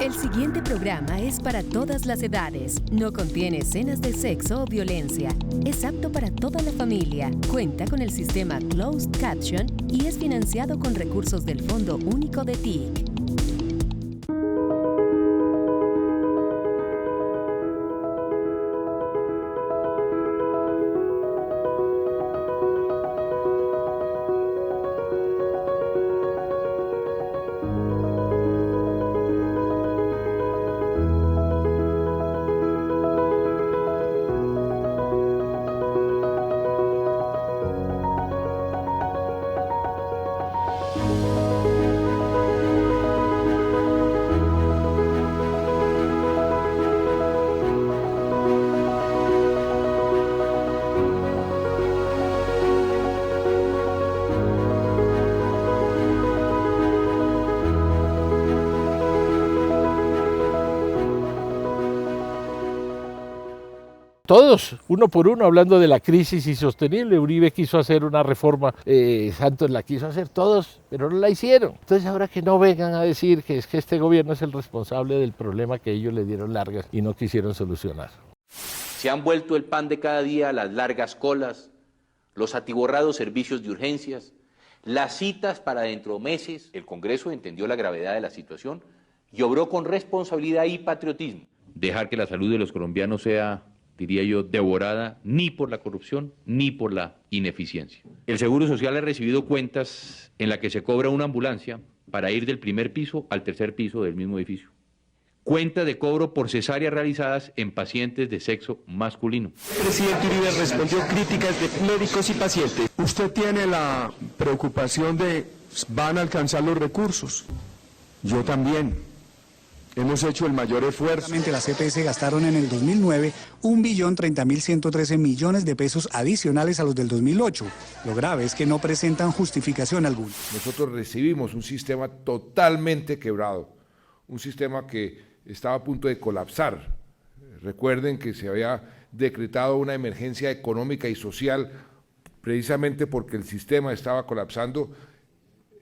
El siguiente programa es para todas las edades. No contiene escenas de sexo o violencia. Es apto para toda la familia. Cuenta con el sistema Closed Caption y es financiado con recursos del Fondo Único de TIC. Todos, uno por uno, hablando de la crisis insostenible. Uribe quiso hacer una reforma, Santos la quiso hacer, todos, pero no la hicieron. Entonces ahora que no vengan a decir que es que este gobierno es el responsable del problema que ellos le dieron largas y no quisieron solucionar. Se han vuelto el pan de cada día las largas colas, los atiborrados servicios de urgencias, las citas para dentro de meses. El Congreso entendió la gravedad de la situación y obró con responsabilidad y patriotismo. Dejar que la salud de los colombianos sea, diría yo, devorada ni por la corrupción ni por la ineficiencia. El Seguro Social ha recibido cuentas en las que se cobra una ambulancia para ir del primer piso al tercer piso del mismo edificio. Cuenta de cobro por cesáreas realizadas en pacientes de sexo masculino. El presidente Uribe respondió críticas de médicos y pacientes. Usted tiene la preocupación de van a alcanzar los recursos. Yo también. Hemos hecho el mayor esfuerzo. Las EPS gastaron en el 2009 1.030.113 millones de pesos adicionales a los del 2008. Lo grave es que no presentan justificación alguna. Nosotros recibimos un sistema totalmente quebrado, un sistema que estaba a punto de colapsar. Recuerden que se había decretado una emergencia económica y social precisamente porque el sistema estaba colapsando,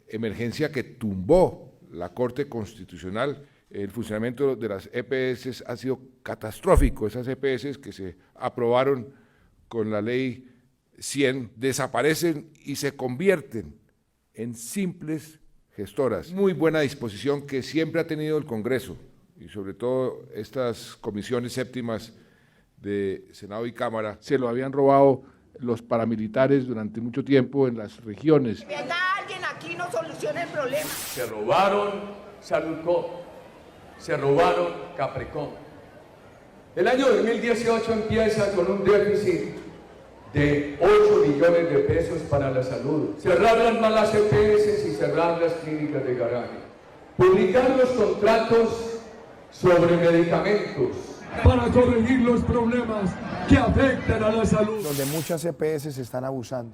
emergencia que tumbó la Corte Constitucional. El funcionamiento de las EPS ha sido catastrófico. Esas EPS que se aprobaron con la ley 100 desaparecen y se convierten en simples gestoras. Muy buena disposición que siempre ha tenido el Congreso y sobre todo estas comisiones séptimas de Senado y Cámara. Se lo habían robado los paramilitares durante mucho tiempo en las regiones. Venga alguien aquí, no soluciona el problema. Se robaron Saludco. Se robaron Capricorn. El año 2018 empieza con un déficit de 8 billones de pesos para la salud. Cerrar las malas EPS y cerrar las clínicas de garaje. Publicar los contratos sobre medicamentos para corregir los problemas que afectan a la salud. Donde muchas EPS se están abusando.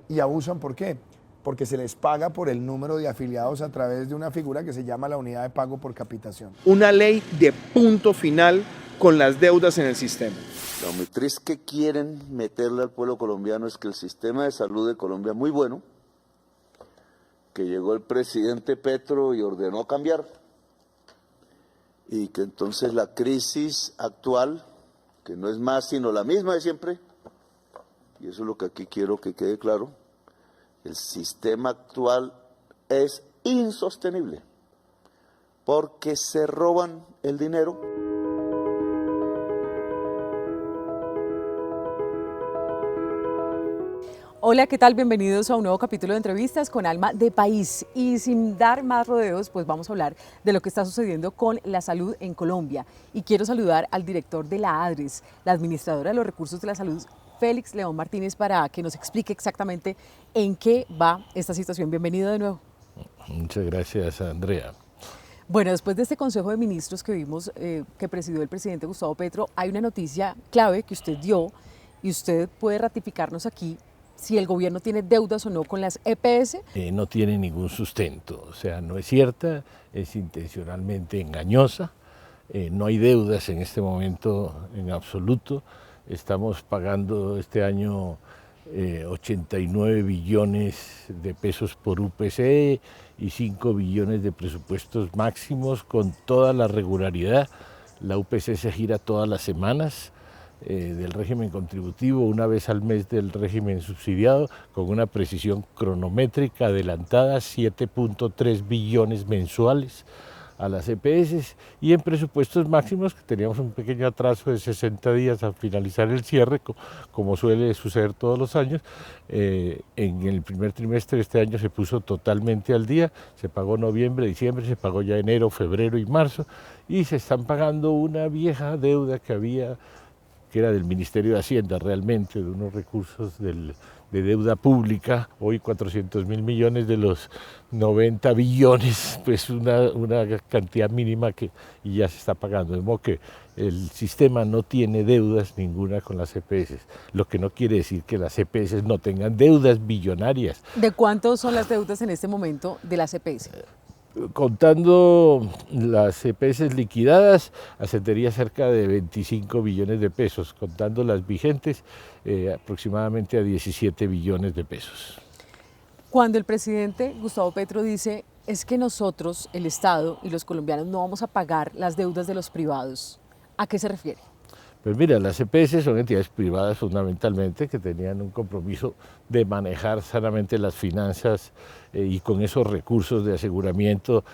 ¿Y abusan por qué? Porque se les paga por el número de afiliados a través de una figura que se llama la unidad de pago por capitación. Una ley de punto final con las deudas en el sistema. La matriz que quieren meterle al pueblo colombiano es que el sistema de salud de Colombia es muy bueno, que llegó el presidente Petro y ordenó cambiar, y que entonces la crisis actual, que no es más sino la misma de siempre, y eso es lo que aquí quiero que quede claro, el sistema actual es insostenible porque se roban el dinero. Hola, ¿qué tal? Bienvenidos a un nuevo capítulo de entrevistas con Alma de País. Y sin dar más rodeos, pues vamos a hablar de lo que está sucediendo con la salud en Colombia. Y quiero saludar al director de la ADRES, la administradora de los recursos de la salud, Félix León Martínez, para que nos explique exactamente en qué va esta situación. Bienvenido de nuevo. Muchas gracias, Andrea. Bueno, después de este Consejo de Ministros que vimos que presidió el presidente Gustavo Petro, hay una noticia clave que usted dio y usted puede ratificarnos aquí si el gobierno tiene deudas o no con las EPS. No tiene ningún sustento, o sea, no es cierta, es intencionalmente engañosa, no hay deudas en este momento en absoluto. Estamos pagando este año 89 billones de pesos por UPC y 5 billones de presupuestos máximos con toda la regularidad. La UPC se gira todas las semanas del régimen contributivo, una vez al mes del régimen subsidiado, con una precisión cronométrica adelantada, 7.3 billones mensuales a las EPS, y en presupuestos máximos, que teníamos un pequeño atraso de 60 días al finalizar el cierre, como suele suceder todos los años. En el primer trimestre de este año se puso totalmente al día, se pagó noviembre, diciembre, se pagó ya enero, febrero y marzo, y se están pagando una vieja deuda que había, que era del Ministerio de Hacienda realmente, de unos recursos de deuda pública, hoy 400.000 millones de los 90 billones, pues una cantidad mínima y ya se está pagando, de modo que el sistema no tiene deudas ninguna con las EPS, lo que no quiere decir que las EPS no tengan deudas billonarias. ¿De cuánto son las deudas en este momento de las EPS? Contando las EPS liquidadas, ascendería cerca de 25 billones de pesos, contando las vigentes, aproximadamente a 17 billones de pesos. Cuando el presidente Gustavo Petro dice, es que nosotros, el Estado y los colombianos, no vamos a pagar las deudas de los privados, ¿a qué se refiere? Pues mira, las EPS son entidades privadas fundamentalmente que tenían un compromiso de manejar sanamente las finanzas y con esos recursos de aseguramiento,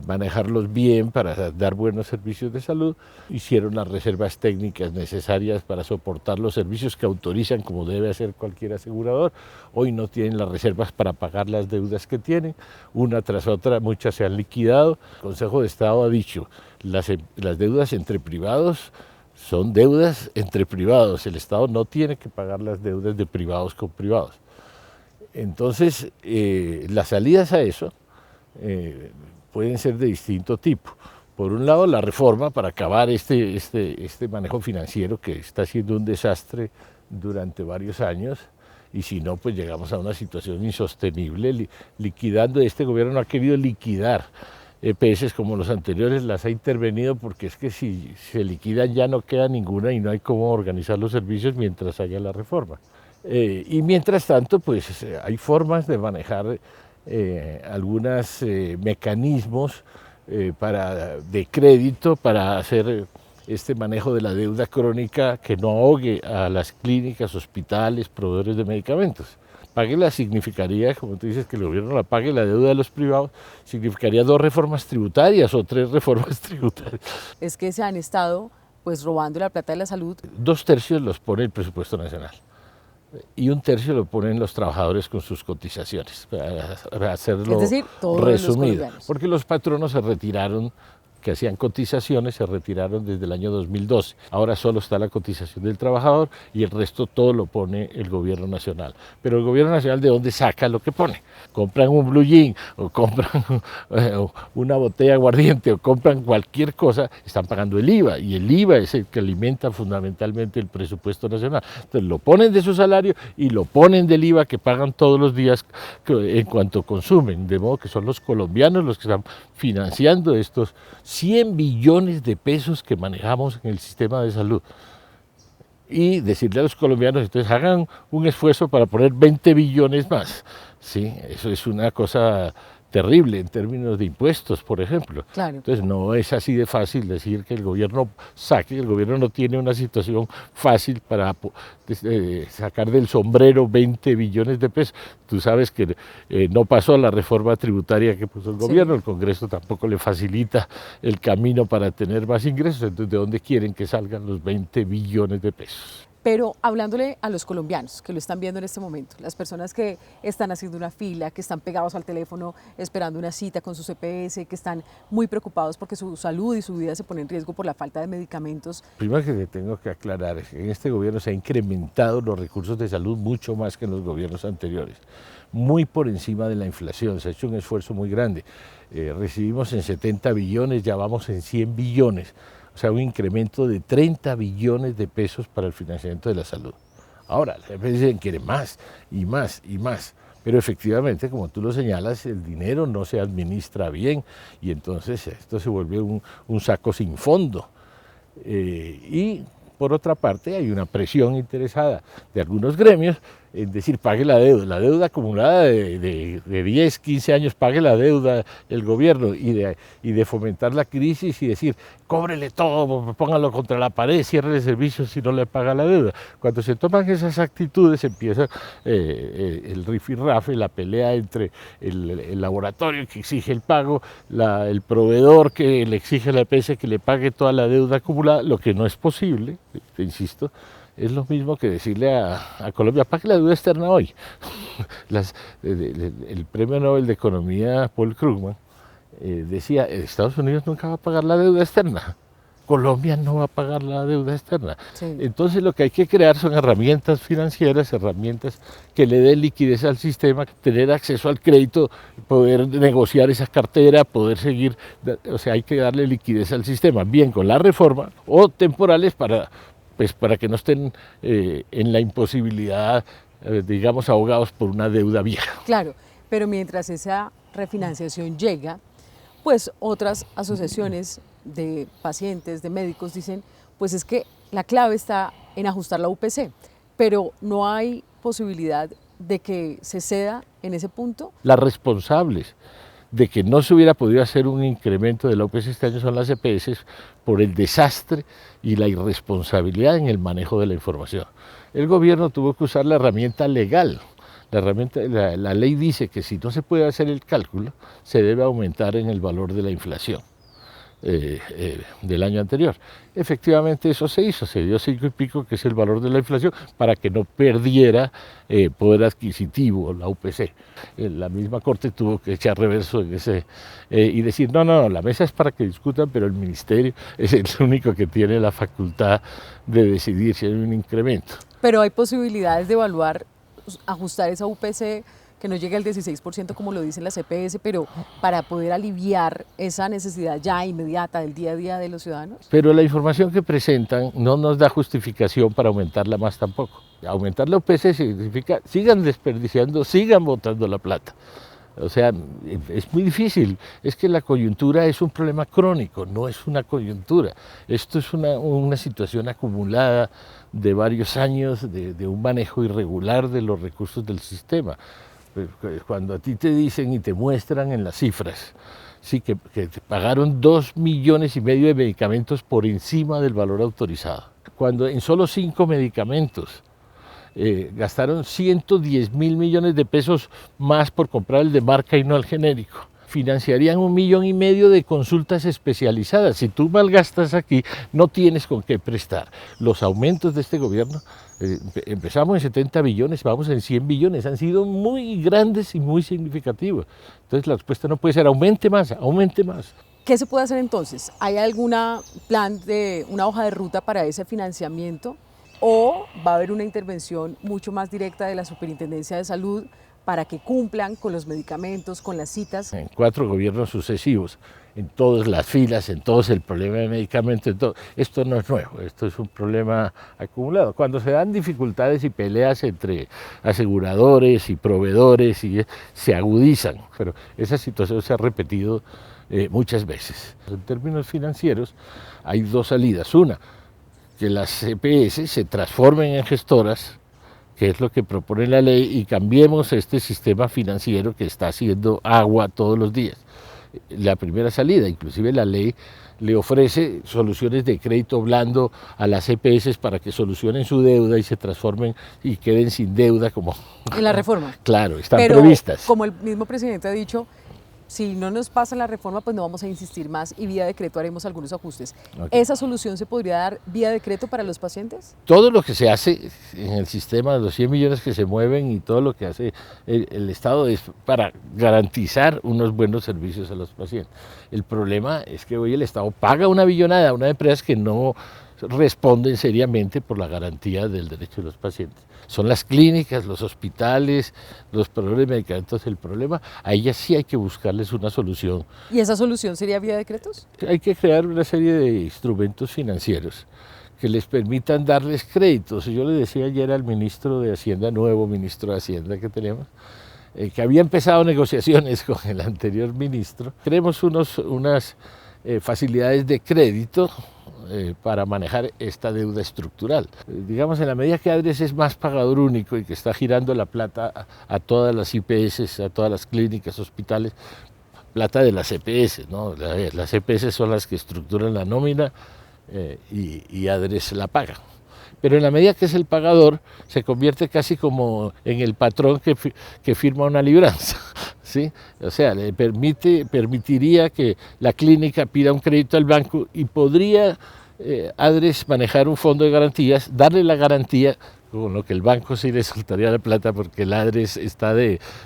manejarlos bien para dar buenos servicios de salud. Hicieron las reservas técnicas necesarias para soportar los servicios que autorizan, como debe hacer cualquier asegurador. Hoy no tienen las reservas para pagar las deudas que tienen, una tras otra muchas se han liquidado. El Consejo de Estado ha dicho, las deudas entre privados son deudas entre privados, el Estado no tiene que pagar las deudas de privados con privados. Entonces, las salidas a eso pueden ser de distinto tipo. Por un lado, la reforma para acabar este manejo financiero que está siendo un desastre durante varios años, y si no, pues llegamos a una situación insostenible, liquidando. Este gobierno no ha querido liquidar EPS como los anteriores, las ha intervenido porque es que si se liquidan ya no queda ninguna y no hay cómo organizar los servicios mientras haya la reforma. Y mientras tanto, pues hay formas de manejar algunos mecanismos de crédito para hacer este manejo de la deuda crónica que no ahogue a las clínicas, hospitales, proveedores de medicamentos. Páguela significaría, como tú dices, que el gobierno la pague la deuda de los privados, significaría 2 reformas tributarias o 3 reformas tributarias. Es que se han estado pues robando la plata de la salud. 2/3 los pone el presupuesto nacional y 1/3 lo ponen los trabajadores con sus cotizaciones, para hacerlo es decir, todos resumido. Los porque los patronos se retiraron, que hacían cotizaciones, se retiraron desde el año 2012. Ahora solo está la cotización del trabajador y el resto todo lo pone el gobierno nacional. Pero el gobierno nacional, ¿de dónde saca lo que pone? Compran un blue jean o compran una botella de aguardiente o compran cualquier cosa, están pagando el IVA, y el IVA es el que alimenta fundamentalmente el presupuesto nacional. Entonces lo ponen de su salario y lo ponen del IVA que pagan todos los días en cuanto consumen, de modo que son los colombianos los que están financiando estos 100 billones de pesos que manejamos en el sistema de salud. Y decirle a los colombianos, entonces hagan un esfuerzo para poner 20 billones más. Sí, eso es una cosa terrible en términos de impuestos, por ejemplo. Claro. Entonces no es así de fácil decir que el gobierno el gobierno no tiene una situación fácil para sacar del sombrero 20 billones de pesos. Tú sabes que no pasó la reforma tributaria que puso el gobierno, el Congreso tampoco le facilita el camino para tener más ingresos, entonces ¿de dónde quieren que salgan los 20 billones de pesos? Pero hablándole a los colombianos que lo están viendo en este momento, las personas que están haciendo una fila, que están pegados al teléfono esperando una cita con su EPS, que están muy preocupados porque su salud y su vida se pone en riesgo por la falta de medicamentos. Primero que tengo que aclarar es que en este gobierno se han incrementado los recursos de salud mucho más que en los gobiernos anteriores, muy por encima de la inflación, se ha hecho un esfuerzo muy grande. Recibimos en 70 billones, ya vamos en 100 billones. O sea, un incremento de 30 billones de pesos para el financiamiento de la salud. Ahora, las empresas quieren más y más y más, pero efectivamente, como tú lo señalas, el dinero no se administra bien y entonces esto se vuelve un saco sin fondo. Y por otra parte, hay una presión interesada de algunos gremios en decir, pague la deuda acumulada de 10, 15 años, pague la deuda el gobierno, y de fomentar la crisis y decir, cóbrele todo, póngalo contra la pared, cierre servicios si no le paga la deuda. Cuando se toman esas actitudes empieza el rifirrafe, la pelea entre el laboratorio que exige el pago, el proveedor que le exige a la EPS que le pague toda la deuda acumulada, lo que no es posible, te insisto. Es lo mismo que decirle a Colombia, pague la deuda externa hoy. El premio Nobel de Economía, Paul Krugman, decía, Estados Unidos nunca va a pagar la deuda externa, Colombia no va a pagar la deuda externa. Sí. Entonces lo que hay que crear son herramientas financieras, herramientas que le den liquidez al sistema, tener acceso al crédito, poder negociar esa cartera, poder seguir, o sea, hay que darle liquidez al sistema, bien con la reforma o temporales para que no estén en la imposibilidad, digamos, ahogados por una deuda vieja. Claro, pero mientras esa refinanciación llega, pues otras asociaciones de pacientes, de médicos dicen, pues es que la clave está en ajustar la UPC, pero no hay posibilidad de que se ceda en ese punto. Las responsables de que no se hubiera podido hacer un incremento de la UPC este año son las EPS por el desastre y la irresponsabilidad en el manejo de la información. El gobierno tuvo que usar la herramienta legal. La ley dice que si no se puede hacer el cálculo, se debe aumentar en el valor de la inflación del año anterior. Efectivamente eso se hizo, se dio 5 y pico, que es el valor de la inflación, para que no perdiera poder adquisitivo la UPC. La misma Corte tuvo que echar reverso en ese y decir, no, la mesa es para que discutan, pero el Ministerio es el único que tiene la facultad de decidir si hay un incremento. Pero hay posibilidades de evaluar, ajustar esa UPC que no llegue al 16% como lo dicen las EPS, pero para poder aliviar esa necesidad ya inmediata del día a día de los ciudadanos. Pero la información que presentan no nos da justificación para aumentarla más tampoco. Aumentar la UPC significa sigan desperdiciando, sigan botando la plata. O sea, es muy difícil. Es que la coyuntura es un problema crónico, no es una coyuntura. Esto es una situación acumulada de varios años de un manejo irregular de los recursos del sistema. Cuando a ti te dicen y te muestran en las cifras, sí, que te pagaron 2,5 millones de medicamentos por encima del valor autorizado, cuando en solo 5 medicamentos gastaron 110.000 millones de pesos más por comprar el de marca y no el genérico, financiarían 1,5 millones de consultas especializadas. Si tú malgastas aquí, no tienes con qué prestar. Los aumentos de este gobierno, empezamos en 70 billones, vamos en 100 billones, han sido muy grandes y muy significativos. Entonces la respuesta no puede ser aumente más, aumente más. ¿Qué se puede hacer entonces? ¿Hay algún plan una hoja de ruta para ese financiamiento? ¿O va a haber una intervención mucho más directa de la Superintendencia de Salud para que cumplan con los medicamentos, con las citas? En 4 gobiernos sucesivos, en todas las filas, en todo el problema de medicamentos, en todo. Esto no es nuevo, esto es un problema acumulado. Cuando se dan dificultades y peleas entre aseguradores y proveedores, se agudizan, pero esa situación se ha repetido muchas veces. En términos financieros hay 2 salidas. Una, que las EPS se transformen en gestoras, que es lo que propone la ley, y cambiemos este sistema financiero que está haciendo agua todos los días. La primera salida, inclusive la ley le ofrece soluciones de crédito blando a las EPS para que solucionen su deuda y se transformen y queden sin deuda como... En la reforma. Claro, están previstas. Como el mismo presidente ha dicho, si no nos pasa la reforma, pues no vamos a insistir más y vía decreto haremos algunos ajustes. Okay. ¿Esa solución se podría dar vía decreto para los pacientes? Todo lo que se hace en el sistema, los 100 millones que se mueven y todo lo que hace el Estado es para garantizar unos buenos servicios a los pacientes. El problema es que hoy el Estado paga una billonada a unas empresas que no responden seriamente por la garantía del derecho de los pacientes. Son las clínicas, los hospitales, los proveedores de medicamentos el problema. A ellas sí hay que buscarles una solución. ¿Y esa solución sería vía decretos? Hay que crear una serie de instrumentos financieros que les permitan darles créditos. Yo le decía ayer al ministro de Hacienda, nuevo ministro de Hacienda que tenemos, que había empezado negociaciones con el anterior ministro. Queremos unas facilidades de crédito para manejar esta deuda estructural. Digamos, en la medida que ADRES es más pagador único y que está girando la plata a todas las IPS, a todas las clínicas, hospitales, plata de las EPS, ¿no? Las EPS son las que estructuran la nómina y ADRES la paga. Pero en la medida que es el pagador, se convierte casi como en el patrón que firma una libranza, ¿sí? O sea, le permitiría que la clínica pida un crédito al banco y podría ADRES manejar un fondo de garantías, darle la garantía, con lo que el banco sí le soltaría la plata porque el ADRES está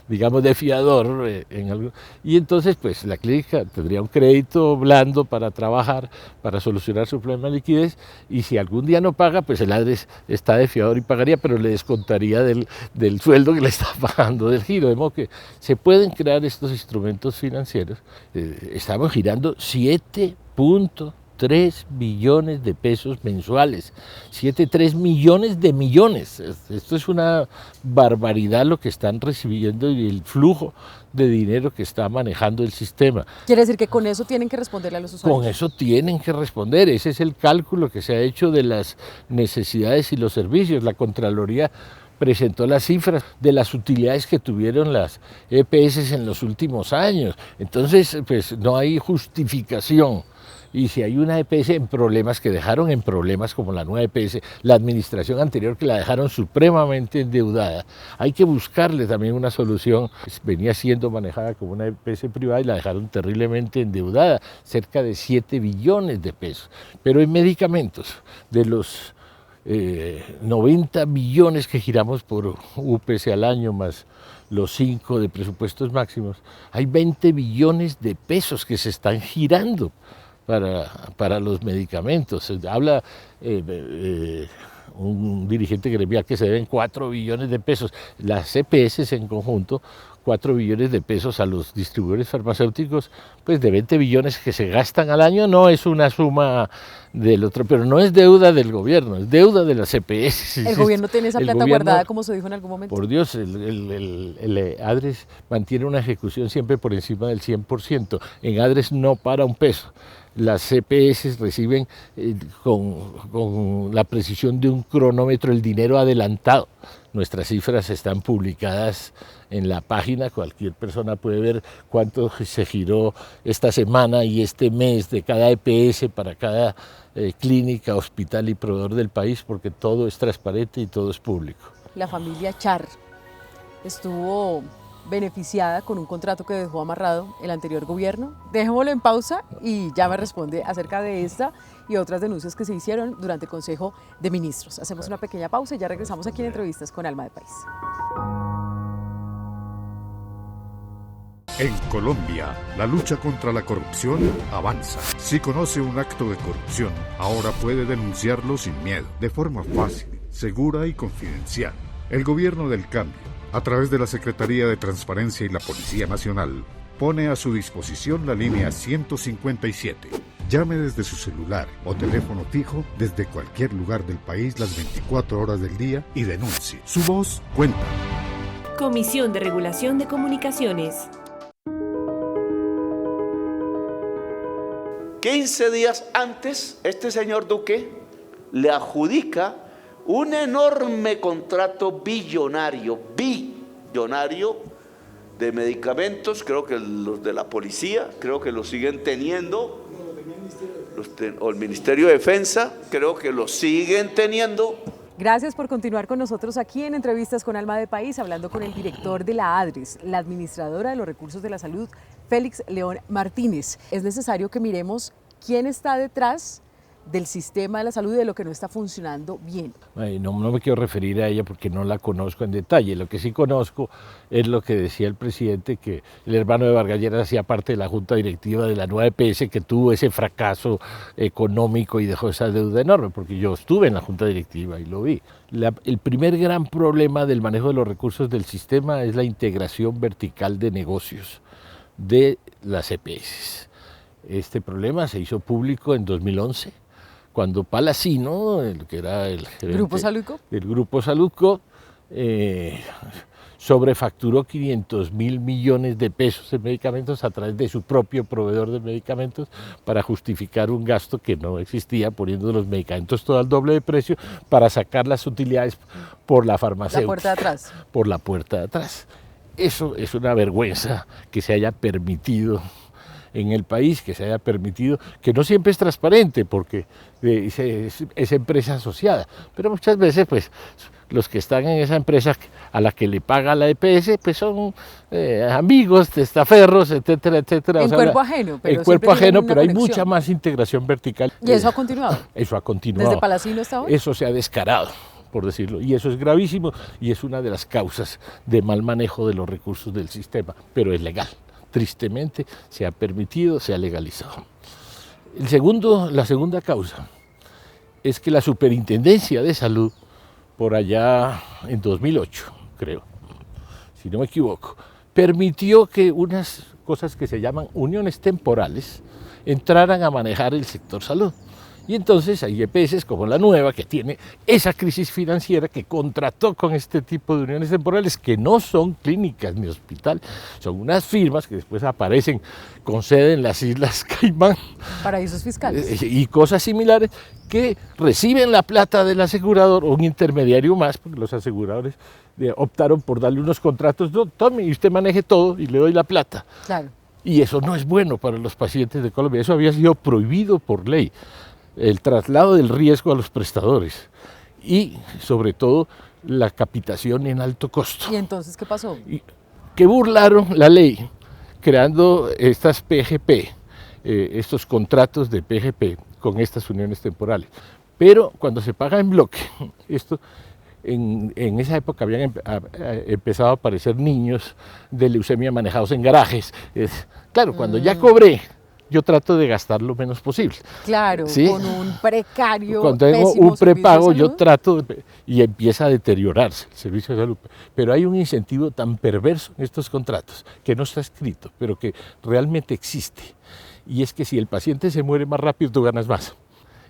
digamos, de fiador en algo. Y entonces, pues, la clínica tendría un crédito blando para trabajar, para solucionar su problema de liquidez, y si algún día no paga, pues el ADRES está de fiador y pagaría, pero le descontaría del sueldo que le está pagando del giro. De modo que se pueden crear estos instrumentos financieros. Estamos girando 7.3 billones de pesos mensuales, 7,3 millones de millones. Esto es una barbaridad lo que están recibiendo y el flujo de dinero que está manejando el sistema. Quiere decir que con eso tienen que responderle a los usuarios. Con eso tienen que responder, ese es el cálculo que se ha hecho de las necesidades y los servicios. La Contraloría presentó las cifras de las utilidades que tuvieron las EPS en los últimos años. Entonces, pues no hay justificación. Y si hay una EPS en problemas, que dejaron en problemas como la nueva EPS, la administración anterior que la dejaron supremamente endeudada, hay que buscarle también una solución. Venía siendo manejada como una EPS privada y la dejaron terriblemente endeudada, cerca de 7 billones de pesos. Pero en medicamentos, de los 90 billones que giramos por UPC al año, más los 5 de presupuestos máximos, hay 20 billones de pesos que se están girando para los medicamentos. Habla un dirigente gremial que se deben 4 billones de pesos. Las EPS en conjunto, 4 billones de pesos a los distribuidores farmacéuticos, pues de 20 billones que se gastan al año, no es una suma del otro, pero no es deuda del gobierno, es deuda de las EPS. ¿El gobierno tiene esa plata guardada, como se dijo en algún momento? Por Dios, el ADRES mantiene una ejecución siempre por encima del 100%. En ADRES no para un peso. Las EPS reciben con la precisión de un cronómetro el dinero adelantado. Nuestras cifras están publicadas en la página, cualquier persona puede ver cuánto se giró esta semana y este mes de cada EPS para cada clínica, hospital y proveedor del país, porque todo es transparente y todo es público. La familia Char estuvo beneficiada con un contrato que dejó amarrado el anterior gobierno. Dejémoslo en pausa y ya me responde acerca de esta y otras denuncias que se hicieron durante el Consejo de Ministros. Hacemos una pequeña pausa y ya regresamos aquí en Entrevistas con Alma de País. En Colombia, la lucha contra la corrupción avanza. Si conoce un acto de corrupción, ahora puede denunciarlo sin miedo, de forma fácil, segura y confidencial. El Gobierno del Cambio, a través de la Secretaría de Transparencia y la Policía Nacional, pone a su disposición la línea 157. Llame desde su celular o teléfono fijo desde cualquier lugar del país las 24 horas del día y denuncie. Su voz cuenta. Comisión de Regulación de Comunicaciones. 15 días antes, este señor Duque le adjudica un enorme contrato billonario de medicamentos. Creo que los de la policía, creo que los siguen teniendo, o el Ministerio de Defensa, creo que los siguen teniendo. Gracias por continuar con nosotros aquí en Entrevistas con Alma de País, hablando con el director de la ADRES, la administradora de los recursos de la salud, Félix León Martínez. Es necesario que miremos quién está detrás del sistema de la salud y de lo que no está funcionando bien. No me quiero referir a ella porque no la conozco en detalle. Lo que sí conozco es lo que decía el presidente, que el hermano de Vargas Lleras hacía parte de la junta directiva de la nueva EPS, que tuvo ese fracaso económico y dejó esa deuda enorme, porque yo estuve en la junta directiva y lo vi. El primer gran problema del manejo de los recursos del sistema es la integración vertical de negocios de las EPS. Este problema se hizo público en 2011, cuando Palacino, el que era el gerente ¿Grupo Saludco? del Grupo Saludco, sobrefacturó 500.000 millones de pesos en medicamentos a través de su propio proveedor de medicamentos para justificar un gasto que no existía, poniendo los medicamentos todo al doble de precio para sacar las utilidades por la farmacéutica. La puerta de atrás. Por la puerta de atrás. Eso es una vergüenza que se haya permitido en el país, que se haya permitido, que no siempre es transparente porque es empresa asociada, pero muchas veces pues los que están en esa empresa a la que le paga la EPS pues son amigos, testaferros, etcétera, etcétera. En cuerpo ajeno. Pero en cuerpo ajeno, pero hay mucha más integración vertical. ¿Y eso ha continuado? Eso ha continuado. ¿Desde Palacino hasta hoy? Eso se ha descarado, por decirlo, y eso es gravísimo y es una de las causas de mal manejo de los recursos del sistema, pero es legal. Tristemente se ha permitido, se ha legalizado. La segunda causa es que la Superintendencia de Salud, por allá en 2008, creo, si no me equivoco, permitió que unas cosas que se llaman uniones temporales entraran a manejar el sector salud. Y entonces hay EPS como la nueva que tiene esa crisis financiera que contrató con este tipo de uniones temporales que no son clínicas ni hospital, son unas firmas que después aparecen con sede en las Islas Caimán. Paraísos fiscales. Y cosas similares que reciben la plata del asegurador o un intermediario más, porque los aseguradores optaron por darle unos contratos, no, tome y usted maneje todo y le doy la plata. Claro. Y eso no es bueno para los pacientes de Colombia, eso había sido prohibido por ley. El traslado del riesgo a los prestadores y, sobre todo, la capitación en alto costo. ¿Y entonces qué pasó? Que burlaron la ley creando estas PGP, estos contratos de PGP con estas uniones temporales. Pero cuando se paga en bloque, esto en esa época habían empezado a aparecer niños de leucemia manejados en garajes. Claro, cuando ya cobré, yo trato de gastar lo menos posible. Claro, ¿sí? Con un precario. Cuando tengo un prepago, yo trato y empieza a deteriorarse el servicio de salud. Pero hay un incentivo tan perverso en estos contratos que no está escrito, pero que realmente existe. Y es que si el paciente se muere más rápido, tú ganas más.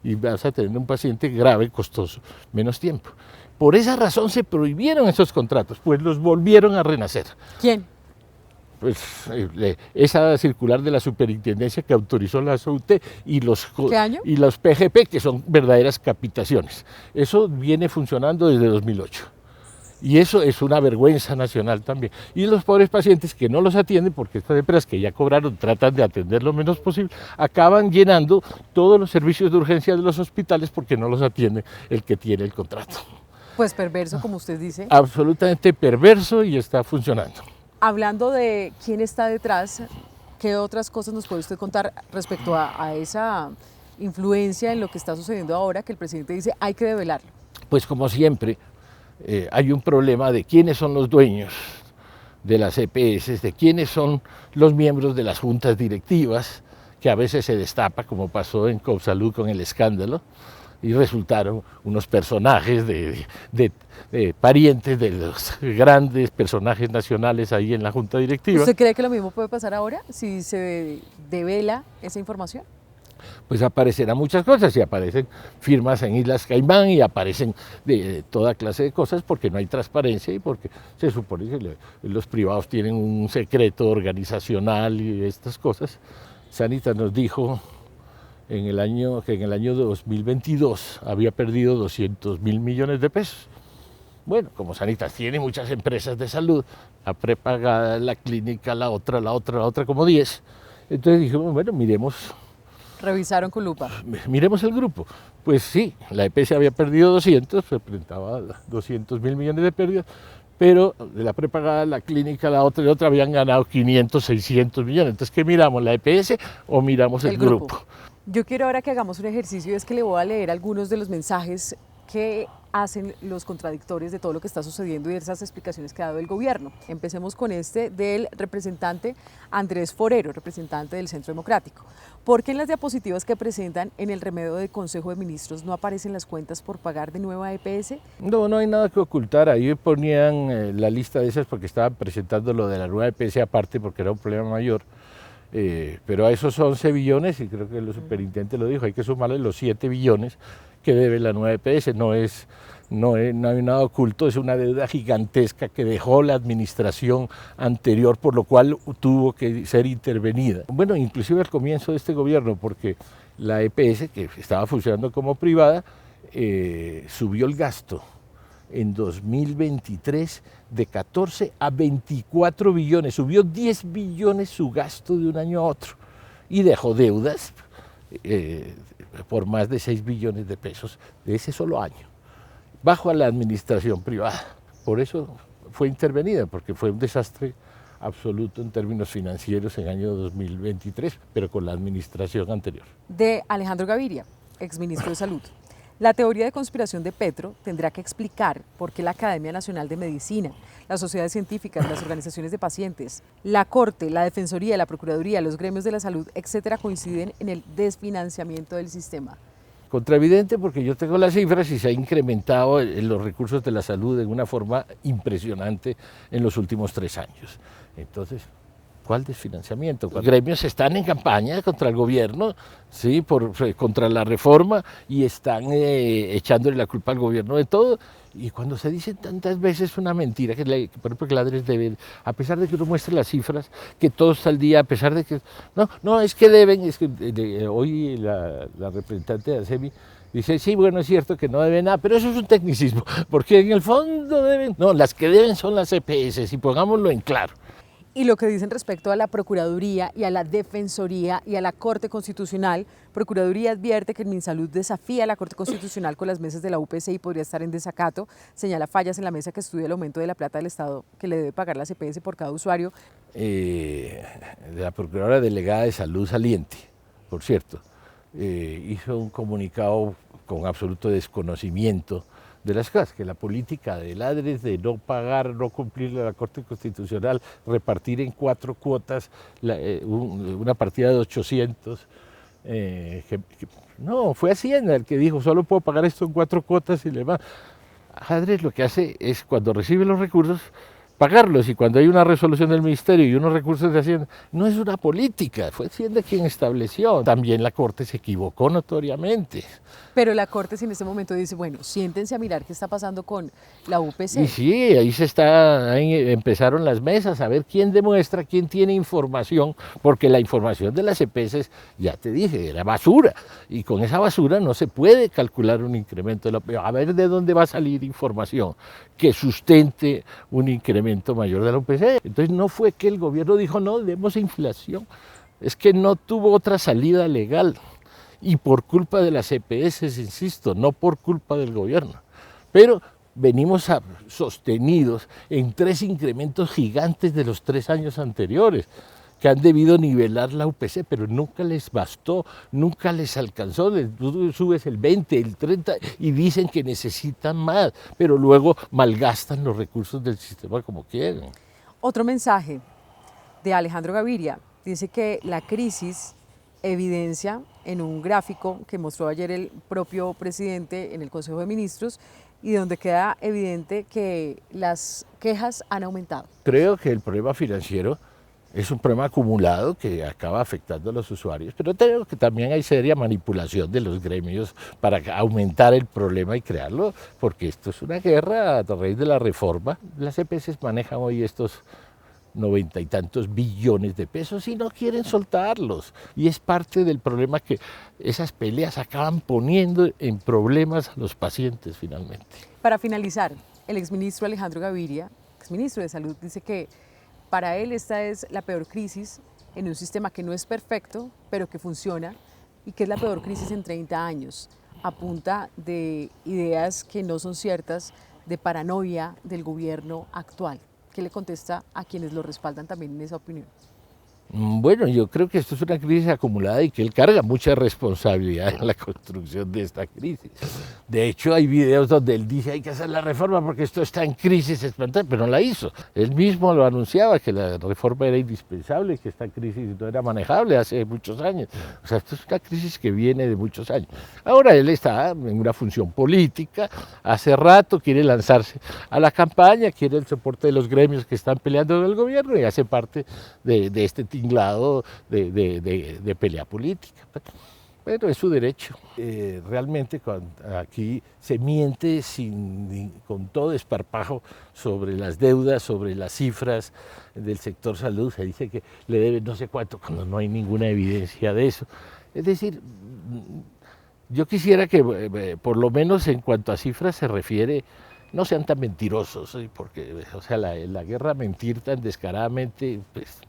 Y vas a tener un paciente grave, costoso, menos tiempo. Por esa razón se prohibieron esos contratos, pues los volvieron a renacer. ¿Quién? Pues esa circular de la superintendencia que autorizó la SUT y los PGP, que son verdaderas capitaciones. Eso viene funcionando desde 2008. Y eso es una vergüenza nacional también. Y los pobres pacientes que no los atienden, porque estas empresas que ya cobraron tratan de atender lo menos posible, acaban llenando todos los servicios de urgencia de los hospitales porque no los atiende el que tiene el contrato. Pues perverso, como usted dice. Absolutamente perverso y está funcionando. Hablando de quién está detrás, ¿qué otras cosas nos puede usted contar respecto a esa influencia en lo que está sucediendo ahora, que el presidente dice hay que develarlo? Pues como siempre, hay un problema de quiénes son los dueños de las EPS, de quiénes son los miembros de las juntas directivas, que a veces se destapa, como pasó en Copsalud con el escándalo, y resultaron unos personajes de parientes de los grandes personajes nacionales ahí en la junta directiva. ¿Usted cree que lo mismo puede pasar ahora si se devela esa información? Pues aparecerán muchas cosas y aparecen firmas en Islas Caimán y aparecen de toda clase de cosas porque no hay transparencia y porque se supone que los privados tienen un secreto organizacional y estas cosas. Sanitas nos dijo que en el año 2022 había perdido 200.000 millones de pesos. Bueno, como Sanitas tiene muchas empresas de salud, la prepagada, la clínica, la otra, como 10. Entonces dijimos, bueno, miremos. Revisaron con lupa. Miremos el grupo. Pues sí, la EPS había perdido 200, representaba 200.000 millones de pérdidas, pero de la prepagada, la clínica, la otra y otra habían ganado 500, 600 millones. Entonces, ¿qué miramos, la EPS o miramos el grupo? Yo quiero ahora que hagamos un ejercicio, es que le voy a leer algunos de los mensajes que hacen los contradictores de todo lo que está sucediendo y de esas explicaciones que ha dado el gobierno. Empecemos con este del representante Andrés Forero, representante del Centro Democrático. ¿Por qué en las diapositivas que presentan en el remedio del Consejo de Ministros no aparecen las cuentas por pagar de nueva EPS? No hay nada que ocultar. Ahí ponían la lista de esas porque estaban presentando lo de la nueva EPS aparte porque era un problema mayor. Pero a esos 11 billones, y creo que el superintendente lo dijo, hay que sumarle los 7 billones que debe la nueva EPS, no es no hay nada oculto, es una deuda gigantesca que dejó la administración anterior, por lo cual tuvo que ser intervenida. Bueno, inclusive al comienzo de este gobierno, porque la EPS, que estaba funcionando como privada, subió el gasto en 2023 de 14 a 24 billones, subió 10 billones su gasto de un año a otro y dejó deudas por más de 6 billones de pesos de ese solo año, bajo a la administración privada. Por eso fue intervenida, porque fue un desastre absoluto en términos financieros en el año 2023, pero con la administración anterior. De Alejandro Gaviria, exministro de Salud. La teoría de conspiración de Petro tendrá que explicar por qué la Academia Nacional de Medicina, las sociedades científicas, las organizaciones de pacientes, la Corte, la Defensoría, la Procuraduría, los gremios de la salud, etcétera, coinciden en el desfinanciamiento del sistema. Contraevidente porque yo tengo las cifras y se ha incrementado los recursos de la salud de una forma impresionante en los últimos 3 años. Entonces, ¿cuál desfinanciamiento? Los gremios están en campaña contra el gobierno, ¿sí? Contra la reforma y están echándole la culpa al gobierno de todo. Y cuando se dice tantas veces una mentira, por ejemplo, que la ADRES debe, a pesar de que uno muestre las cifras, que todo está al día, a pesar de que, no, es que deben, hoy la representante de ASEMI dice, sí, bueno, es cierto que no deben nada, pero eso es un tecnicismo, porque en el fondo deben, no, las que deben son las EPS, y pongámoslo en claro. Y lo que dicen respecto a la Procuraduría y a la Defensoría y a la Corte Constitucional, Procuraduría advierte que el Minsalud desafía a la Corte Constitucional con las mesas de la UPC y podría estar en desacato, señala fallas en la mesa que estudia el aumento de la plata del Estado que le debe pagar la CPS por cada usuario. La Procuradora Delegada de Salud saliente, por cierto, hizo un comunicado con absoluto desconocimiento de las cosas, que la política del ADRES de no pagar, no cumplir la Corte Constitucional, repartir en 4 cuotas una partida de 800, no, fue Hacienda el que dijo, solo puedo pagar esto en 4 cuotas y demás. ADRES lo que hace es, cuando recibe los recursos, pagarlos, y cuando hay una resolución del Ministerio y unos recursos de Hacienda, no es una política, fue Hacienda quien estableció. También la Corte se equivocó notoriamente. Pero la Corte en este momento dice, bueno, siéntense a mirar qué está pasando con la UPC. Y sí, ahí empezaron las mesas, a ver quién demuestra, quién tiene información, porque la información de las EPS, ya te dije, era basura, y con esa basura no se puede calcular un incremento de la, a ver de dónde va a salir información que sustente un incremento mayor de la UPC. Entonces no fue que el gobierno dijo, no, demos inflación, es que no tuvo otra salida legal. Y por culpa de las EPS, insisto, no por culpa del gobierno. Pero venimos sostenidos en 3 incrementos gigantes de los 3 años anteriores, que han debido nivelar la UPC, pero nunca les bastó, nunca les alcanzó. Tú subes el 20, el 30 y dicen que necesitan más, pero luego malgastan los recursos del sistema como quieren. Otro mensaje de Alejandro Gaviria, dice que la crisis evidencia en un gráfico que mostró ayer el propio presidente en el Consejo de Ministros y donde queda evidente que las quejas han aumentado. Creo que el problema financiero es un problema acumulado que acaba afectando a los usuarios, pero creo que también hay seria manipulación de los gremios para aumentar el problema y crearlo, porque esto es una guerra a raíz de la reforma. Las EPS manejan hoy estos 90 y tantos billones de pesos y no quieren soltarlos. Y es parte del problema que esas peleas acaban poniendo en problemas a los pacientes finalmente. Para finalizar, el exministro Alejandro Gaviria, exministro de Salud, dice que para él esta es la peor crisis en un sistema que no es perfecto, pero que funciona, y que es la peor crisis en 30 años, a punta de ideas que no son ciertas, de paranoia del gobierno actual. ¿Qué le contesta a quienes lo respaldan también en esa opinión? Bueno, yo creo que esto es una crisis acumulada y que él carga mucha responsabilidad en la construcción de esta crisis. De hecho, hay videos donde él dice hay que hacer la reforma porque esto está en crisis espantosa, pero no la hizo. Él mismo lo anunciaba, que la reforma era indispensable, que esta crisis no era manejable hace muchos años. O sea, esto es una crisis que viene de muchos años. Ahora él está en una función política, hace rato quiere lanzarse a la campaña, quiere el soporte de los gremios que están peleando con el gobierno y hace parte de este tinglado de pelea política. Bueno, es su derecho. Realmente aquí se miente con todo desparpajo sobre las deudas, sobre las cifras del sector salud. Se dice que le deben no sé cuánto cuando no hay ninguna evidencia de eso. Es decir, yo quisiera que por lo menos en cuanto a cifras se refiere, no sean tan mentirosos, porque o sea, la guerra a mentir tan descaradamente, pues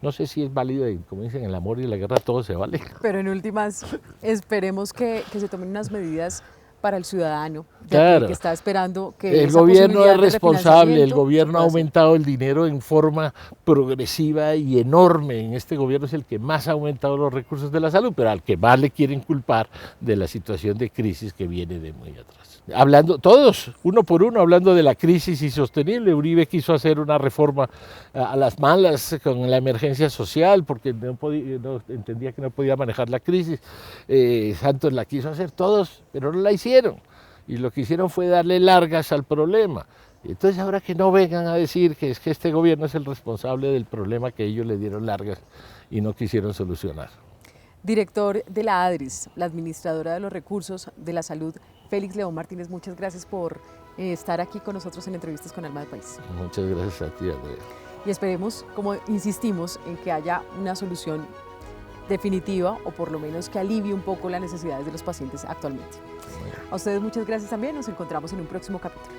no sé si es válido, como dicen, en el amor y en la guerra todo se vale. Pero en últimas, esperemos que se tomen unas medidas para el ciudadano, claro, que está esperando que el gobierno es responsable, el gobierno ha aumentado el dinero en forma progresiva y enorme. En este gobierno es el que más ha aumentado los recursos de la salud, pero al que más le quieren culpar de la situación de crisis que viene de muy atrás. Hablando, todos, uno por uno, hablando de la crisis insostenible. Uribe quiso hacer una reforma a las malas con la emergencia social porque no entendía que no podía manejar la crisis. Santos la quiso hacer, todos, pero no la hicieron. Y lo que hicieron fue darle largas al problema. Entonces ahora que no vengan a decir que es que este gobierno es el responsable del problema que ellos le dieron largas y no quisieron solucionar. Director de la ADRIS, la administradora de los recursos de la salud, Félix León Martínez, muchas gracias por estar aquí con nosotros en Entrevistas con Alma de País. Muchas gracias a ti, Andrea. Y esperemos, como insistimos, en que haya una solución definitiva o por lo menos que alivie un poco las necesidades de los pacientes actualmente. Bueno. A ustedes muchas gracias también, nos encontramos en un próximo capítulo.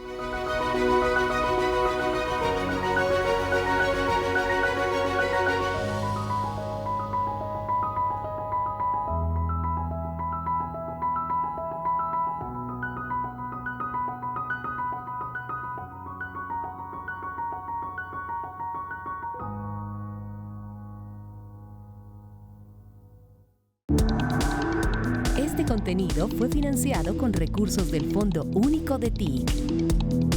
Este contenido fue financiado con recursos del Fondo Único de TIC.